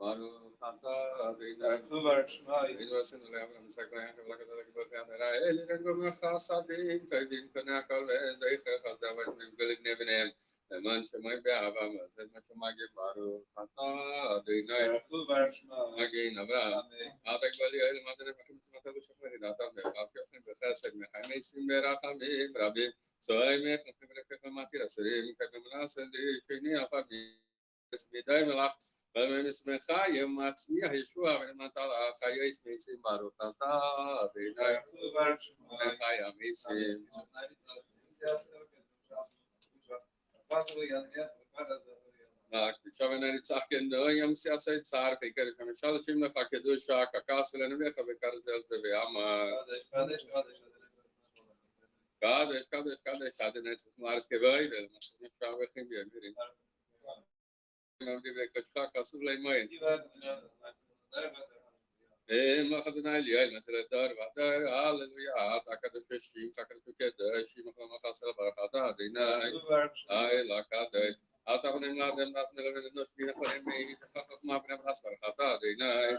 Baruch atah Adonai. Idrosenu le'avram sakrayim v'lakadol k'botei Adonai. Elirengom chasadim toivim konei hakol ve'zoicher chazdavat mivgolim nevneim. למען שמיים באהבה מעשית מה שמגיע ברוך אתה אדוני מגן אברהם אל תגבל יעל מדרם לכם מצוותיו ושמר ידעתם ואף יוכן בחסד מחיים עשים ברחמים רבים צועמך לכם רפך ומתיר אסורים כבמנס שני הפעמים מדי מלאך ומסמכה יום עצמי הישוע ולמטה לחיי סמייסים ברוך אתה אדוני חיי המסים עכשיו נצח כנדו יום סיעשי צער פיקר חמישה לשים לך קדושה ככס ולנביך וקרזל זה ואמר קדש עד נצח מארס כבאי ולמשל נפשע וכים בימירים דברי קדשך כסוב לימין מלך אדוני ליאל מצל הדור והדור הללויה אתה קדוש ושם קדוש וקדש מחלמך עשר ברכתה אדוני האל הקדש אתה בנים לאדם נפנה לבנדוש בנחלים תחת מה בני ברס ברכתה אדוני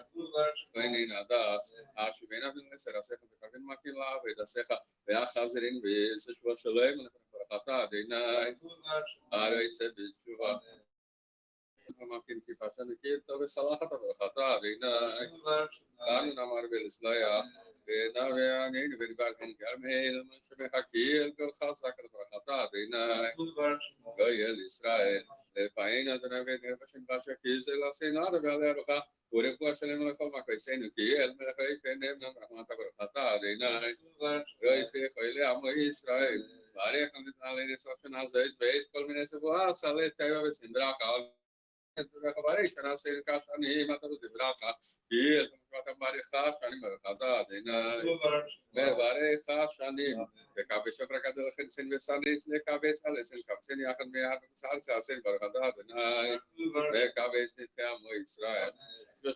ואינין הדס השבין אבן עשר עשיך וקרבין מקילה ודסיך ואחזרין ויששוע שלם ברכתה אדוני הרי יצא בתשובה ممكن كيف عشان كيف طب صلاحة بركاتها بينا قالوا نمر بالإسلام بينا يعني بالبعض من كامل من شبه حكيل كل خاصة كل بركاتها بينا جاي إسرائيل فاين أدنى بين بشن باشا كيز لسين هذا بالله رخا ورقوا شلون لكم ما كيسين كيل من خير فين من رحمة بركاتها بينا جاي في خيل عم إسرائيل بارك الله عليه رسولنا عزيز بيس كل من سبوا صلى تيوا بسندرا خبري شنا سير كاشاني ما تبص دبراكا كيل كم بارخا شاني مركاتا دينا بارخا شاني كابش بركاتا لخن سن بساني سن كابش على سن كابسن ياخن ميار سار سن بركاتا دينا كابش نتيام إسرائيل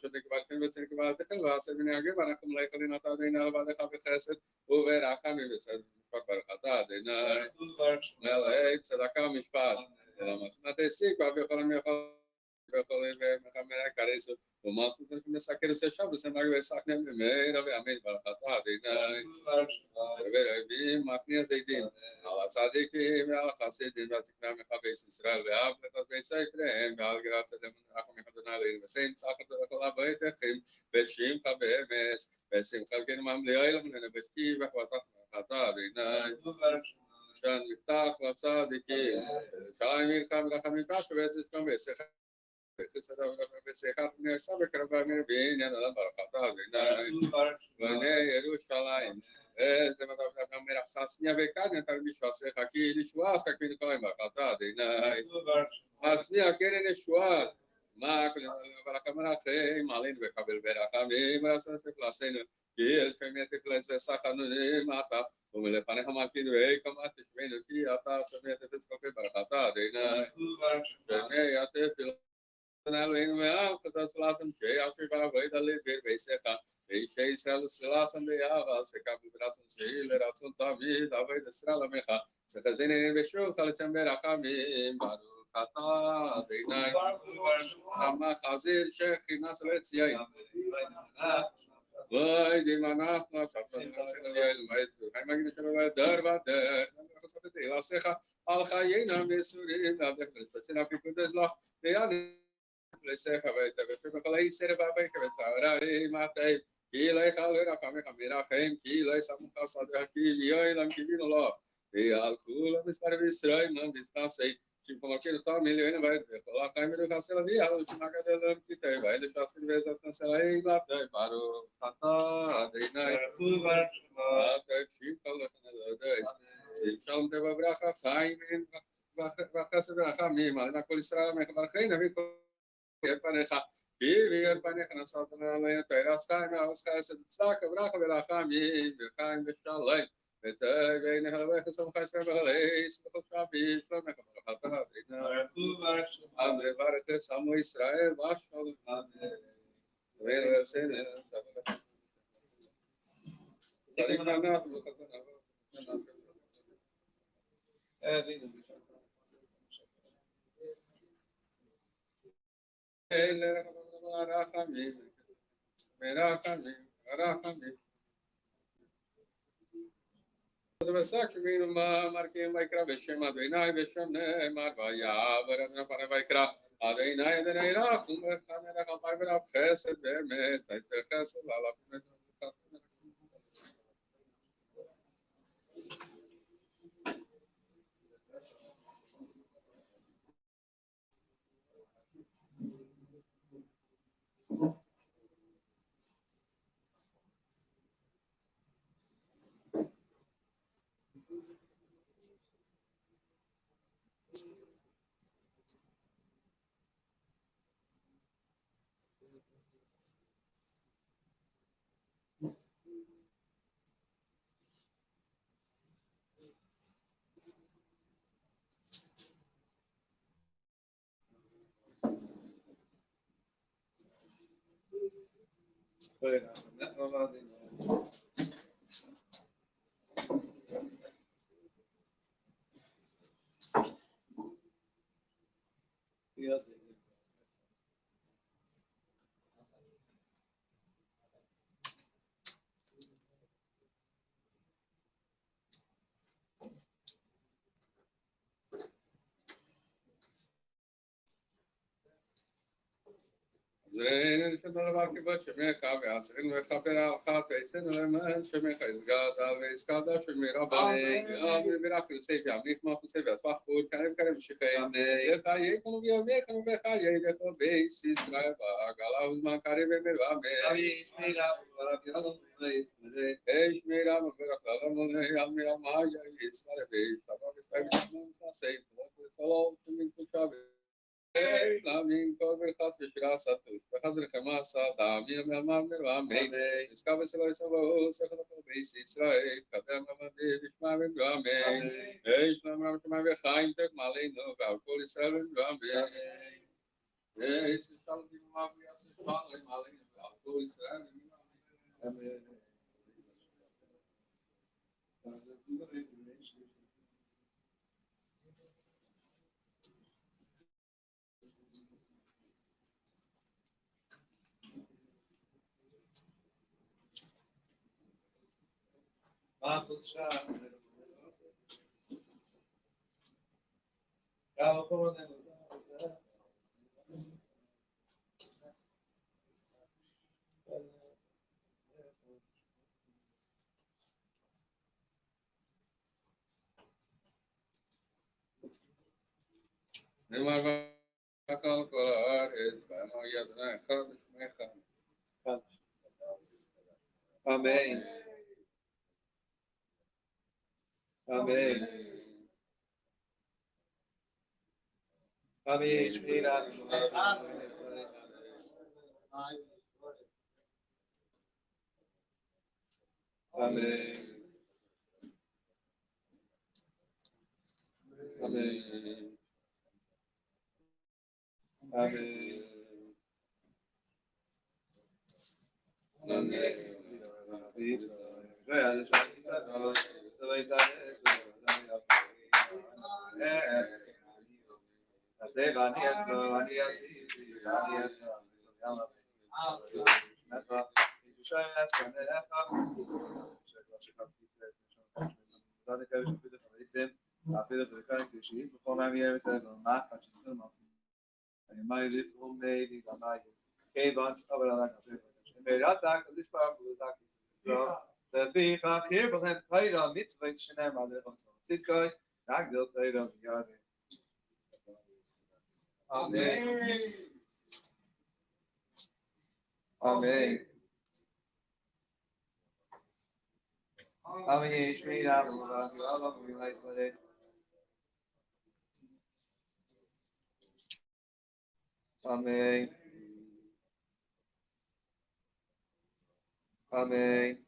شو ده كبارسن بتسن كبار تكل واسر من ياجي بناكم لا يخلينا تادينا بعد كابش خسر وبركة من بسن بركاتا دينا ملاك صدقة مشبار لما ما تسيك بابي خلنا يخل بخوره محمد کاریس و ما تو که مسکر سه شب سه مگه ساکنه میره و امید برکات دینا و بی مخنی زیدین الله صادقی و الله خاصیدین و ذکر مخابس اسرائیل و آب لطف بیسای فرهم و آلگرات زدم آخر میخوادن علی و سین ساخت دکلا باید خیم بشیم خبر مس بسیم خالقین مملیای لمن نبسکی و خواطات برکات دینا شان مفتاح و صادقی شایم خام رحمی باش و اسم بسخ بسخ من سبب کربان بین الله برکات دینا و نه یروشلایم از ما دارم میرا ساسنیا بکن تا بیشتر خاکی لیشواس تا کنی کلایم برکات دینا اسمیا کرن شوا ما کل برکامنا سه مالین بکابل برکامی مراسم سپلاسین کیل فهمیت کلاس بسخانه ماتا وملفانه هماکی دوی کمات شوینو کی آتا فهمیت فسکوپی برکات دینا فهمیت فیل نالین میام خدا سلاسم شی آفی با وید علی بیر بیسکا شی سال سلاسم بیا واسکا براسم شی لراسم تامی داوید اسرائیل میخا سخزینی بشو خالتم برکامی بارو کاتا دینا اما خازیر شیخی نسل تیای وای دیمانه ما شطرنج سنجال مایتو هم مگه نشون دار و دار خصوصا دیلاسخا آلخایینا میسوری نبض فسنا پیکودز لاخ دیانی لسه خبرت به فکرای سر بابای که بتاورای ماتای کیلای خاله را فهمی خمیرا خیم کیلای سامخا صادق کی بیای لام کی بین الله بیال کول مسپار بیسرای من بیستاسی چون که تا میلیون باید بخلا خیلی رو کاسل بیال چون اگر دلم کی تای باید شاسی بیزاتن سلای ماتای بارو خطا دینای ماتای چیم کلا خنده چیم شام دو برخا خیمین وقت برخا مال نکل اسرائیل میخواد خیلی نمی پنیخا بی پنیخ نساتنا لین تیراس خایم آس خاص تساک برخا بلاخامی بخایم بشالله بتای بین هوا خسم خاص بهلیس بخشابی سلام خبر دینا امر بارک سامو اسرائیل باش ویل سین سریعاً Rachamim, Merachamim, Rachamim. Markim Vaikra Veshem Adonai Veshem Ne'emar Vayavar Adonai Vaikra Adonai Adonai Rachum Echamera Chalpai V'Rav Chesed Be'emes Taitzer Chesed L'Alav Zrein Shadalavar Kibbutz Shemecha Ve'atzrin Ve'chaper Alcha Teisen Leman Shemecha Izgada Ve'izkada Shemirabah Yam Virach Yosef Yam Nismach Yosef Yasmach Fur Karev Karev Shechei V'chayekonu V'yavekonu V'chayedecho Beis Yisrael V'agala Uzman Karev V'mirva Eish Meirav V'verach Lalamone Yam Yam Haya Yisrael Beis Shabbat Yisrael Yisrael Yisrael Shalom Shemim Kushav Amin kover khas v'shira satus. V'chaz l'chema asad. Amin amin amin. Iskav v'selo yisavo. Sechot beis Yisrael. Kadem amadi v'shma v'du amin. Eish lam ram shema v'chaim tek malinu. V'al kol Yisrael v'du amin. Eish shalom v'yam v'yaseh shalom malinu. V'al kol Yisrael v'du amin. נאמר וכל כל הארץ, ואמר יד אדוני אחד ושמך. Amen. Amen. Amen. Amen. Amen. Amen. Amen. Amen. Amen.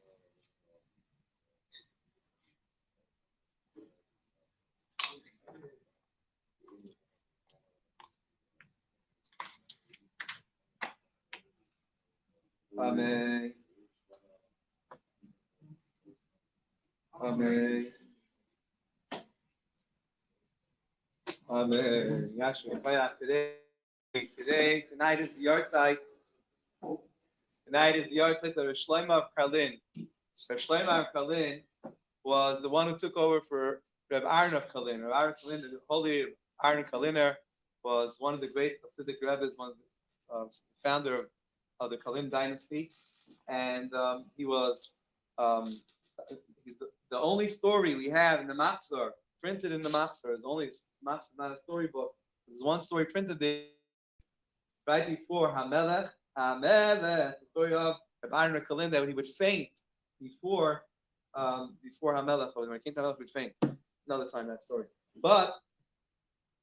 Amen. Amen. Amen. Actually, tonight is the yard site Tonight is the yahrzeit of Shlomo of Karlin. Shlomo of Karlin was the one who took over for Reb Aaron of Karlin. Reb Aaron of Karlin, the holy Aaron Karliner, was one of the great Hasidic Rebbes, one of the founder of the Karlin dynasty, and he was he's the only story we have in the Machzor, printed in the Machzor. Is only Machzor, not a storybook. There's one story printed there right before Hamelech, the story of Reb Aaron of Karlin, that when he would faint before Hamelech, when he came to Hamelech, he would faint. Another time that story, but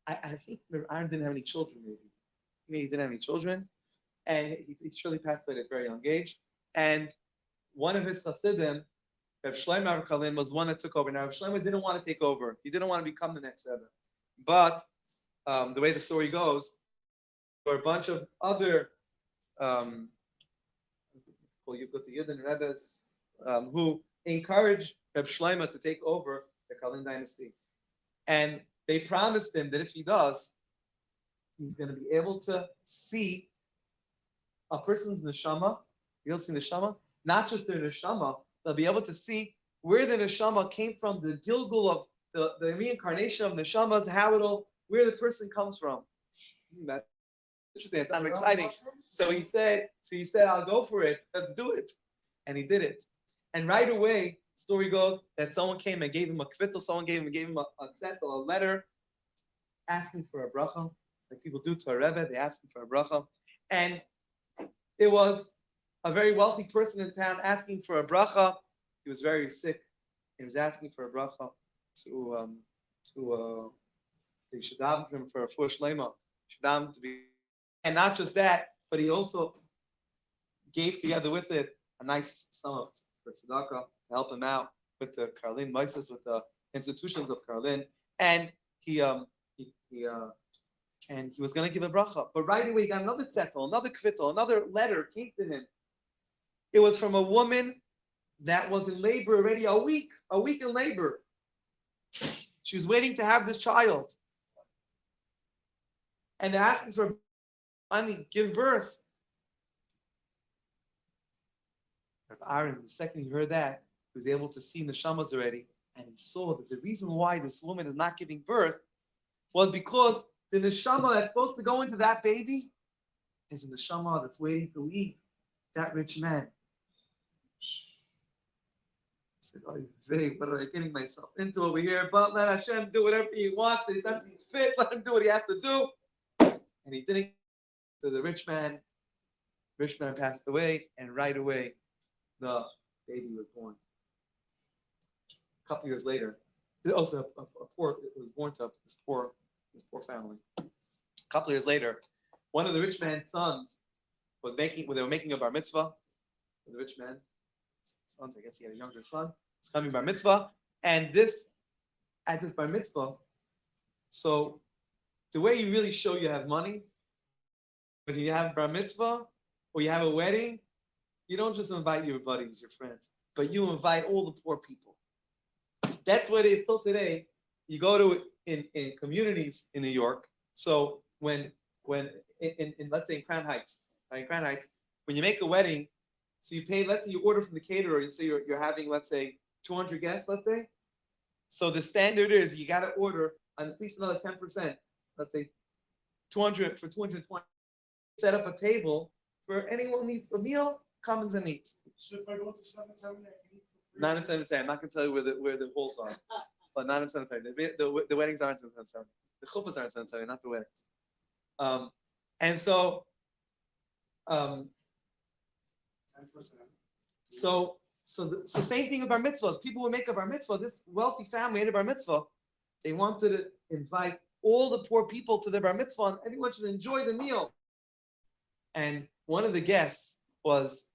I think Reb Aaron didn't have any children. Maybe he didn't have any children, and he surely passed away at a very young age. And one of his Hasidim, Reb Shlomo of Karlin, was one that took over. Now Reb Shlomo didn't want to take over. He didn't want to become the next Rebbe. But the way the story goes, there were a bunch of other Yidden Rebbes who encouraged Reb Shlomo to take over the Karlin dynasty. And they promised him that if he does, he's going to be able to see a person's neshama. He'll see neshama, not just their neshama. They'll be able to see where the neshama came from, the gilgul of the reincarnation of neshamas, where the person comes from. That's interesting. It sounds exciting. So he said, I'll go for it. Let's do it. And he did it. And right away, the story goes that someone came and gave him a kvittel. Someone gave him a zettel, a letter, asking for a bracha, like people do to a rebbe. They ask him for a bracha, and it was a very wealthy person in town asking for a bracha. He was very sick. He was asking for a bracha to should daven for him for a full shlema, to be, and not just that, but he also gave together with it a nice sum for tzedakah to help him out with the Karlin Moises, with the institutions of Karlin, and he was going to give a bracha, but right away he got another zettel, another kvittel, another letter came to him. It was from a woman that was in labor already a week in labor. She was waiting to have this child, and they're asking for finally give birth. Aaron, the second he heard that, he was able to see neshamas already, and he saw that the reason why this woman is not giving birth was because the neshama that's supposed to go into that baby is a neshama that's waiting to leave that rich man. I said, oh, what am I getting myself into over here? But let Hashem do whatever he wants. He says he's fit. Let him do what he has to do. And he didn't. So the rich man passed away, and right away, the baby was born. A couple years later, also it was born to this poor family. A couple years later, one of the rich man's sons they were making a bar mitzvah. The rich man's sons, I guess he had a younger son, was coming bar mitzvah, and at this bar mitzvah, so the way you really show you have money, when you have bar mitzvah or you have a wedding, you don't just invite your buddies, your friends, but you invite all the poor people. That's what it is still today. You go to in communities in New York. So when let's say in Crown Heights, right? Crown Heights, when you make a wedding, so you pay, let's say you order from the caterer, and say you're having, let's say, 200 guests, let's say. So the standard is you got to order at least another 10%, let's say 200 for 220. Set up a table for anyone who needs a meal, comes and eats. So if I go to 7-7, I can eat for free? 9 and 7, I'm not going to tell you where the halls are, but 9 and 7. The weddings aren't 7. The chuppahs aren't 7, not the weddings. And so, 10%. so same thing with bar mitzvahs. People would make a bar mitzvah. This wealthy family had a bar mitzvah. They wanted to invite all the poor people to the bar mitzvah, and everyone should enjoy the meal. And one of the guests was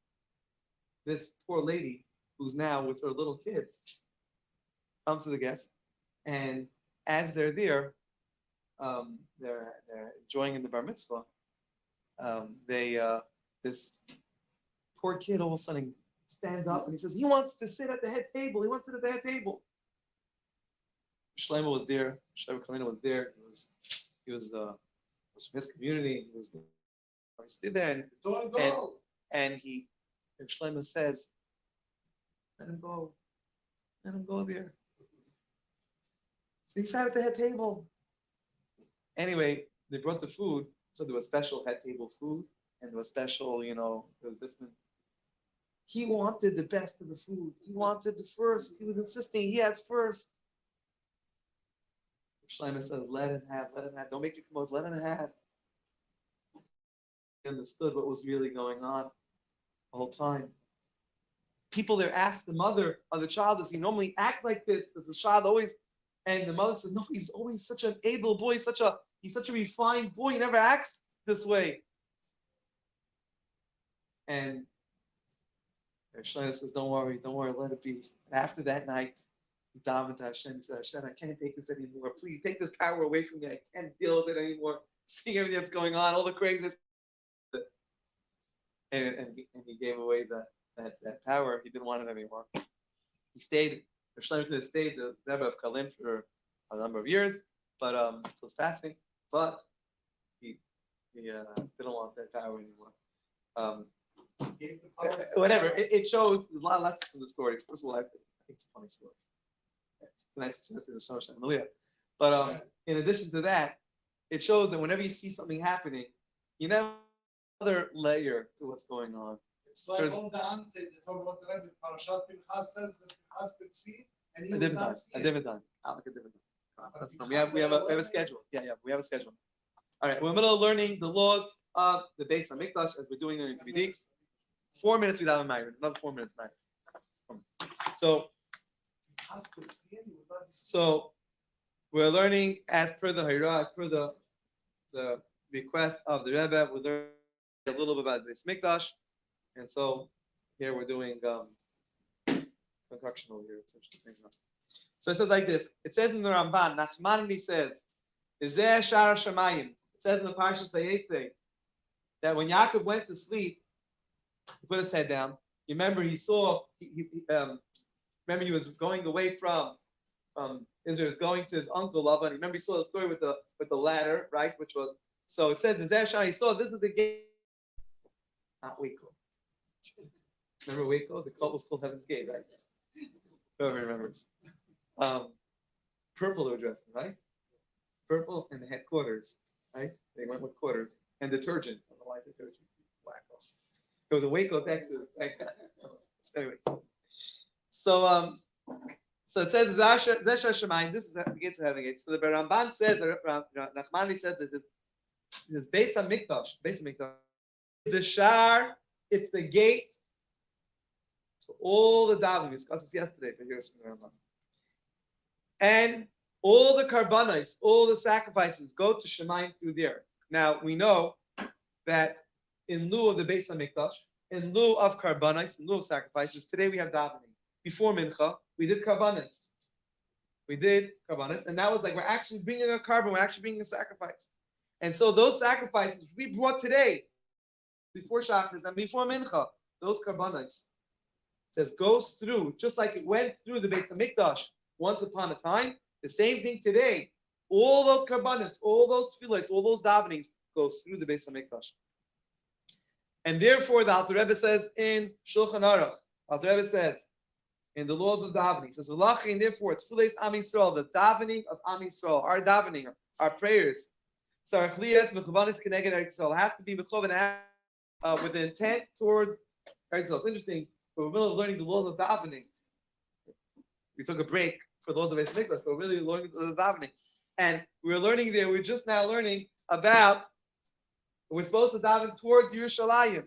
this poor lady who's now with her little kid. Comes to the guest, and as they're there, they're enjoying in the bar mitzvah. This poor kid all of a sudden stands up and he says he wants to sit at the head table. He wants to sit at the head table. Shlomo was there. Shlomo Kalina was there. He was from his community. He stood there and he And Shlomo says, let him go. Let him go there. So he sat at the head table. Anyway, they brought the food. So there was special head table food. And there was special, there was different. He wanted the best of the food. He wanted the first. He was insisting he has first. Shlomo says, let him have. Don't make your promote, let him have. He understood what was really going on the whole time. People there asked the mother of the child, does he normally act like this? Does the child always? And the mother said, no, he's always such an able boy, he's such a refined boy, he never acts this way. And Shlomo says, don't worry, let it be. And after that night, he davened to Hashem. He said, Hashem, I can't take this anymore. Please take this power away from me. I can't deal with it anymore. Seeing everything that's going on, all the craziness. And he gave away that power. He didn't want it anymore. He stayed. Shlomo could have stayed the Rebbe of Kalim for a number of years, but until his passing. But he didn't want that power anymore. Whatever. It shows there's a lot of lessons in the story. First of all, I think it's a funny story. Tonight's the Shlomo Malia. But in addition to that, it shows that whenever you see something happening, you know another layer to what's going on. It's like on the Ante, they talk about the Rebbe, Parashat Pinchas says that Pinchas could see, and he was not seeing. A dividend. Like a dividend. We have a schedule. Yeah, we have a schedule. All right, we're in the middle of learning the laws of the Beis HaMikdash as we're doing it in 3 weeks. 4 minutes without a married. Another 4 minutes married. So we're learning as per the Hira, as per the request of the Rebbe. We're learning a little bit about Beis Mikdash, and so here we're doing construction over here. It's interesting. So it says like this. It says in the Ramban, Nachmani says, "Izeh Shara Shamayim." It says in the Parshas Vayetze that when Yaakov went to sleep, he put his head down. You remember he saw. Remember he was going away from Israel, was going to his uncle Lavan. Remember he saw the story with the ladder, right? Which was so. It says Izeh Shara. He saw this is the gate. Not Waco. Remember Waco? The cult was called Heaven's Gate, right? Whoever remembers. Purple they were dressed in, right? Purple and the headquarters, right? They went with quarters. And detergent. I don't know why detergent. Wackos. It was a Waco, Texas. Anyway. So it says Zeshar Shemaim. This is the gates of Heaven Gate. So the Ramban says, Nachmani says that this Beis HaMikdash, the Shar, it's the gate to all the davening. We discussed this yesterday, but here's from the Ramban. And all the karbanos, all the sacrifices go to Shemaim through there. Now we know that in lieu of the Beis HaMikdash, in lieu of karbanos, in lieu of sacrifices, today we have davening. Before Mincha, we did karbanos. And that was like we're actually bringing a carbon, we're actually bringing a sacrifice. And so those sacrifices we brought today, before Shacharis and before Mincha, those karbanos, says goes through, just like it went through the Beis HaMikdash once upon a time, the same thing today. All those karbanos, all those tefillos, all those davenings goes through the Beis HaMikdash. And therefore, the Alter Rebbe says in Shulchan Aruch, Alter Rebbe says in the laws of davening, says and therefore it's tefillos Am Yisrael, the davening of Am Yisrael, our davening, our prayers. So our chliyas mechuvanis keneged Eretz Yisrael have to be mechuvan with the intent towards Eretz Yisrael. It's interesting. We're really learning the laws of davening. We took a break for the laws of Beis Mikdash, but we're really learning the laws of davening. And we're learning there, we're just now learning about, we're supposed to daven towards Yerushalayim.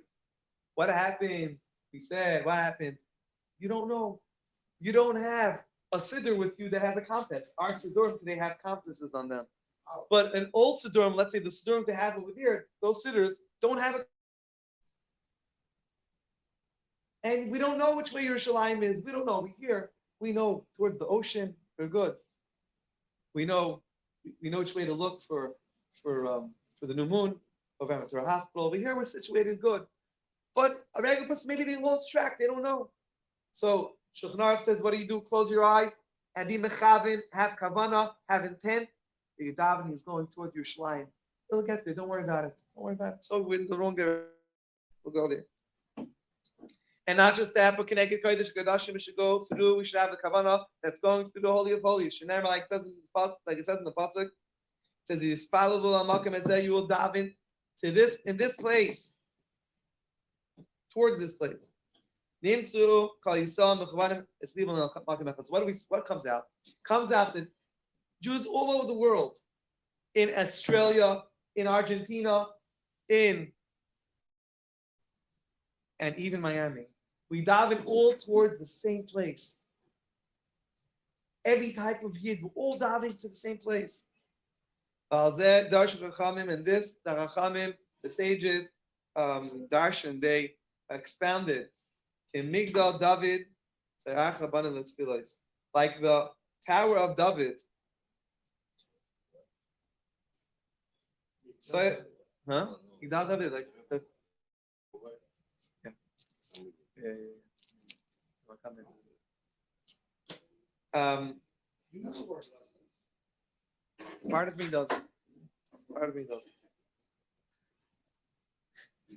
What happens? We said, what happens? You don't know. You don't have a siddur with you that has a compass. Our siddurim today have compasses on them. But an old siddurim, let's say the siddurims they have over here, those siddurs don't have a. And we don't know which way Yerushalayim is. We don't know. We hear. We know towards the ocean. We're good. We know which way to look for the new moon. Or if to a hospital. Over here we're situated good. But a regular person, maybe they lost track. They don't know. So Shulchan Aruch says, what do you do? Close your eyes and be mechavin, have kavana, have intent. Your davening is going towards Yerushalayim. It'll get there. Don't worry about it. Don't worry about it. So we're in the wrong direction. We'll go there. And not just that, but connected kodesh kodashim we should go through. We should have the kavanah that's going through the holy of holies. Should never, like it says in the pasuk. It says you will daven to this in this place, towards this place. What comes out? Comes out that Jews all over the world, in Australia, in Argentina, and even Miami, we daven all towards the same place. Every type of yid, we're all davening to the same place. And this, the Rachamim, the sages, Darshan, they expounded. Migdal David, like the Tower of David. So, huh? Migdal David, like the. Yeah. Part of me does. Part of me does.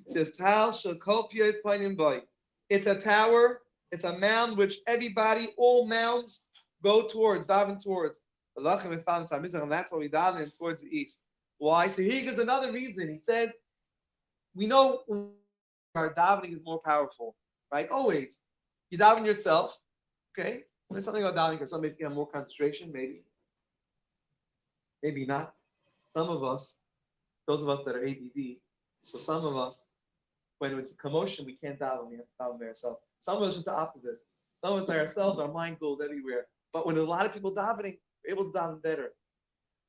It says, Tal shall kopia is pointing by. It's a tower, it's a mound which everybody, all mounds, go towards, daven towards. And that's why we daven towards the east. Why? So here gives another reason. He says, we know our davening is more powerful, right? Always. You daven yourself, okay? There's something about davening for some maybe have more concentration, maybe. Maybe not. Some of us, those of us that are ADD, so some of us, when it's a commotion, we can't daven, we have to daven by ourselves. Some of us just the opposite. Some of us by ourselves, our mind goes everywhere. But when there's a lot of people davening, we're able to daven better.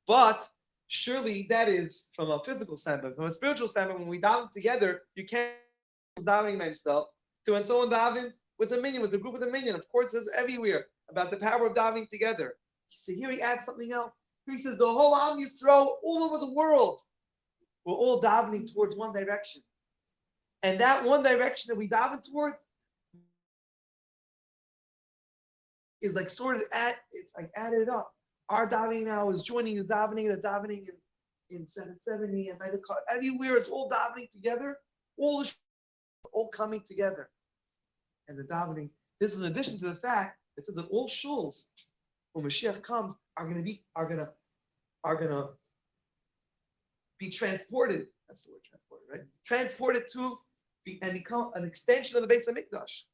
But surely that is from a physical standpoint. From a spiritual standpoint, when we daven together, you can't davening by himself. To when someone davens with a minion, with a group of a minion, of course, it's everywhere about the power of davening together. So here he adds something else. Here he says the whole Am Yisrael all over the world, we're all davening towards one direction. And that one direction that we daven towards is like sort of it's like added up. Our davening now is joining the davening in 770 and everywhere it's all davening together, all coming together. And the davening, this is in addition to the fact that says that all shuls, when Mashiach comes, are gonna be transported. That's the word, transported, right? Transported to and become an extension of the Beis HaMikdash.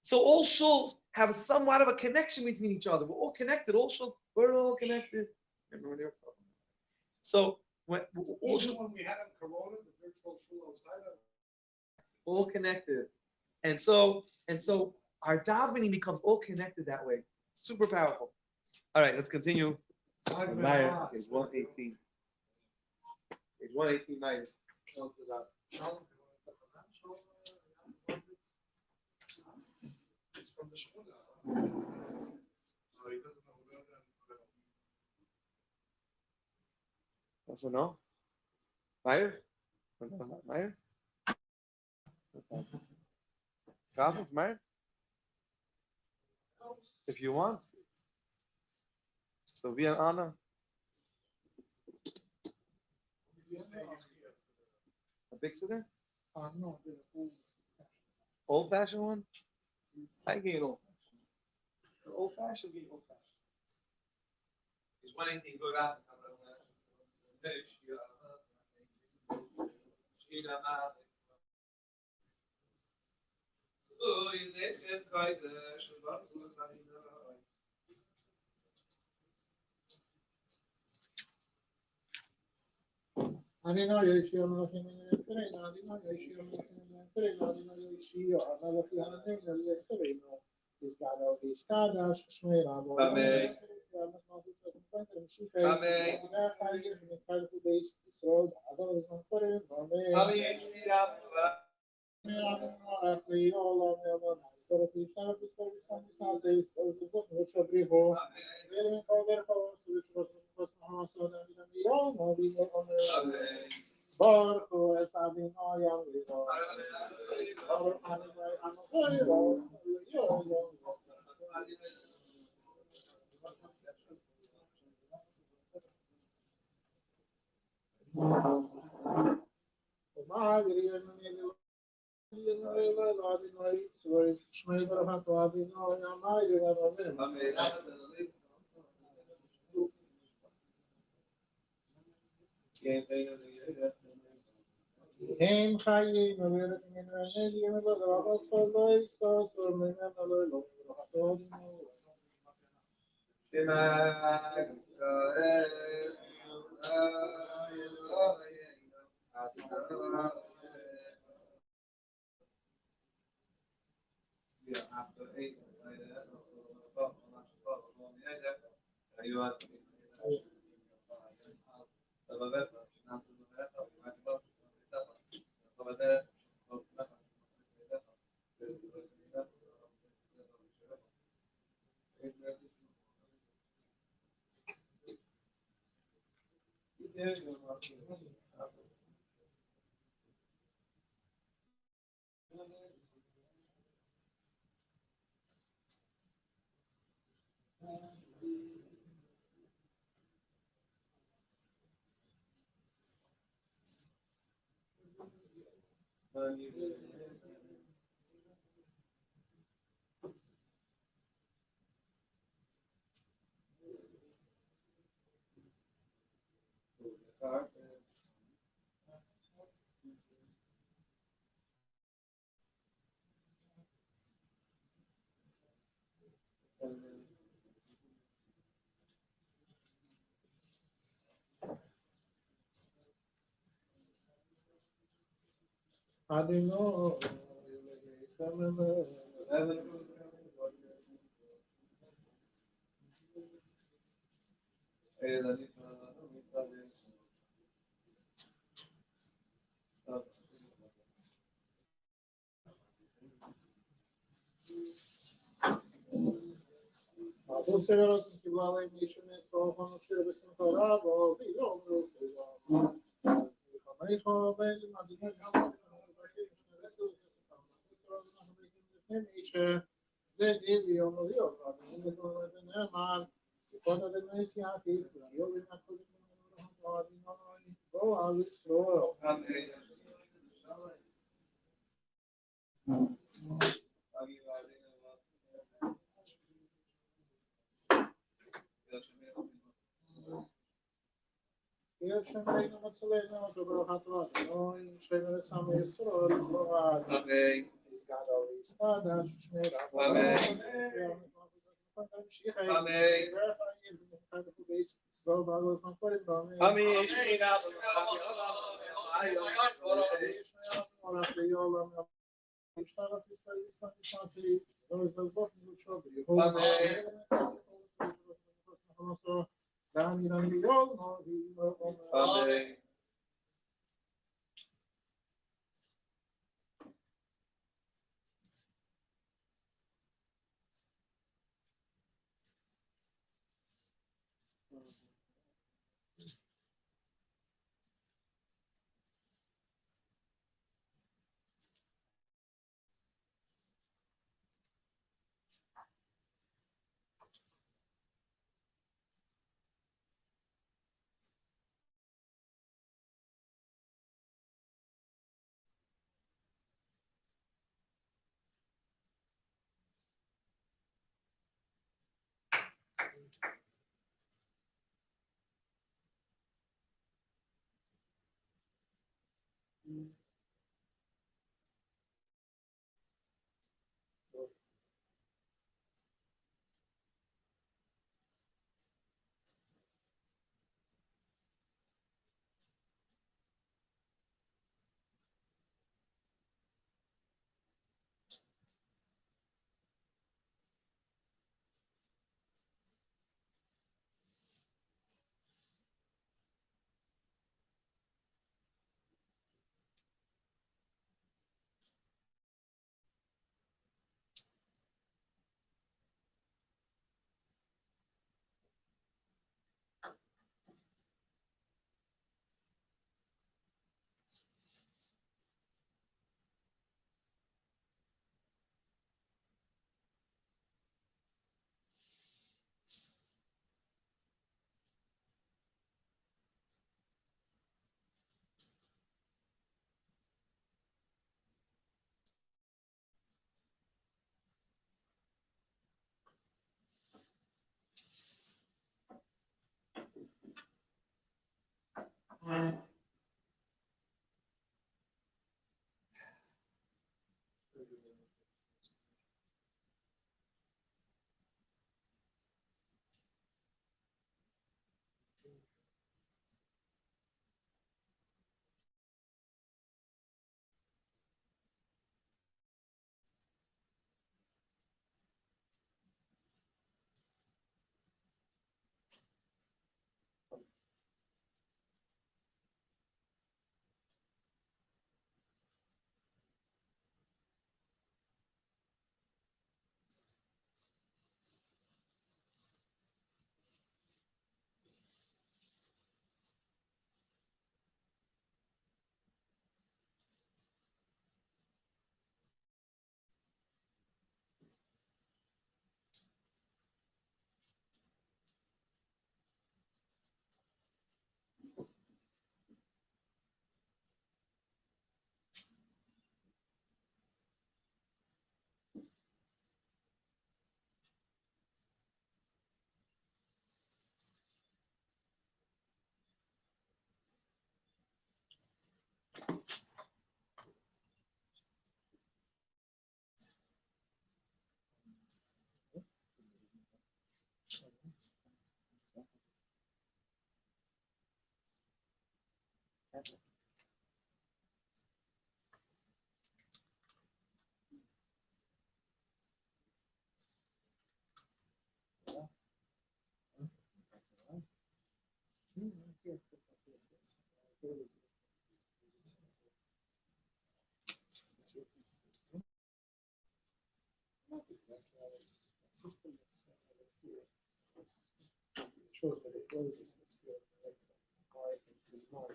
So all shuls have somewhat of a connection between each other. We're all connected. All shuls, we're all connected. Remember when they were talking? So when we had in Corona, the virtual shul outside of all connected, and so our davening becomes all connected that way. Super powerful. All right, let's continue. Meyer is 118. Page 118, Meyer. It's from the shul. That's a no. Meyer? Meyer? Gaza, Meyer? If you want. So be an honor. A big sitter? No, Old fashioned one? I get an old fashioned. The old fashioned, get old fashioned. There's 118 good out. Adina Yoshi, I'm looking at the train. Adina Yoshi, I'm looking at the train. Adina Yoshi, I'm looking at the train. This guy, this guy, that's Shmuel. Amen. שמי ברכתו אבינו ימי לבבים. הם חיים ולכן נגים ולרבות לא יסוס וממנו לא ילוך ברכתו אבינו. אדינו Або северо синтивала имеющими словом шире синтораво, биом руку. Хамайхо бели мадина гамма, میشه زندگی بیاموزی آزاد این دولت نعمت خدا به نویسی حقیق یا به نکلی آدینای با عویس رو یا شمعین مثل اینا تو براحت را این شمعین سمی سرال باید izgada ove ispada, čučne rabo. Amen. Shows that it closes the steel. Is not.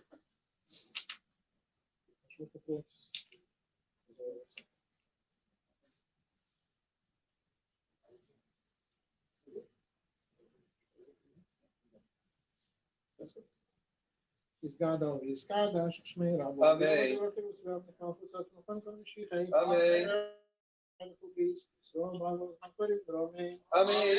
What the force is that's it. Izgada, Izgada, Shmei Rabo. Amen. Amen. Amen. Amen.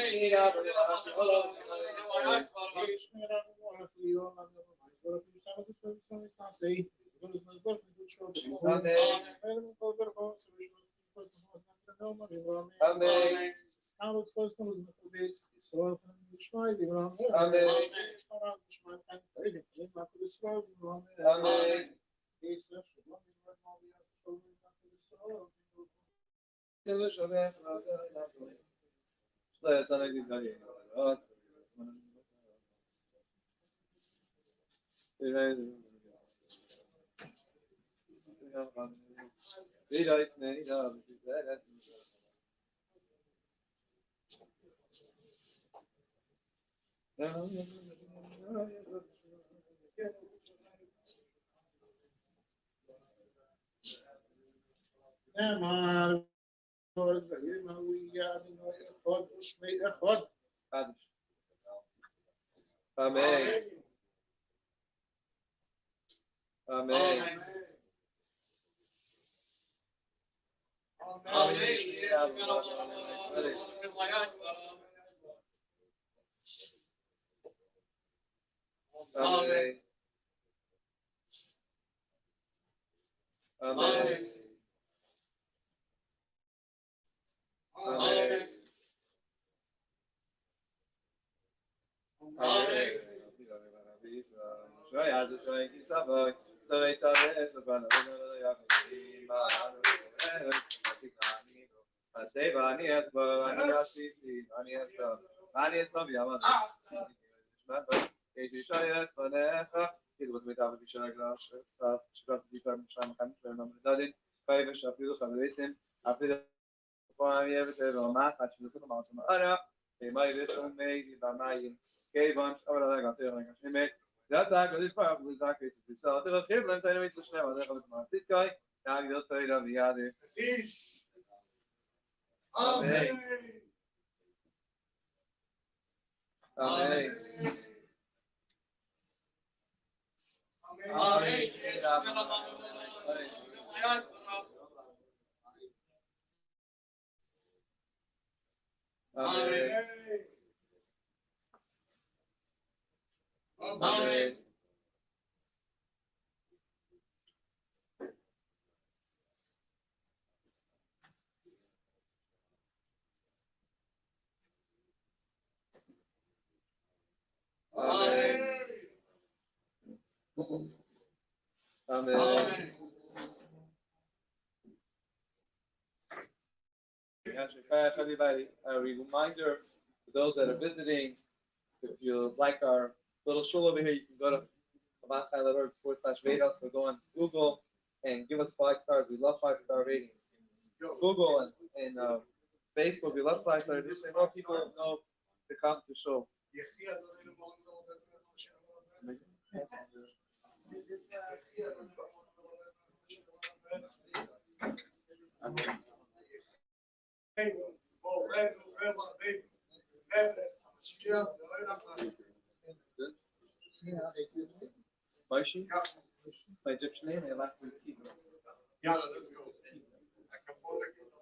Amen. Amen. Amen. Amen. Everybody, a reminder for those that are visiting, if you like our little shul over here, you can go to /Veda. So go on Google and give us 5 stars. We love 5-star ratings. Google and Facebook, we love 5 stars. Just more people know to come to shul. Moshe, my Egyptian name, I left his key. Let's go.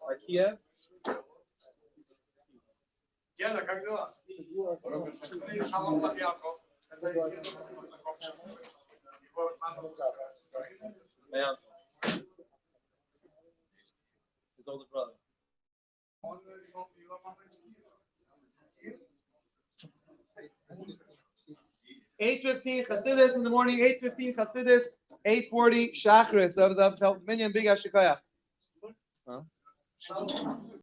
Ikea. يلا как дела? My uncle. His older brother. 8:15 Chassidus in the morning, 8:15 Chassidus, 8:40 Shachris of the Minyan Big Ashikaya. Huh?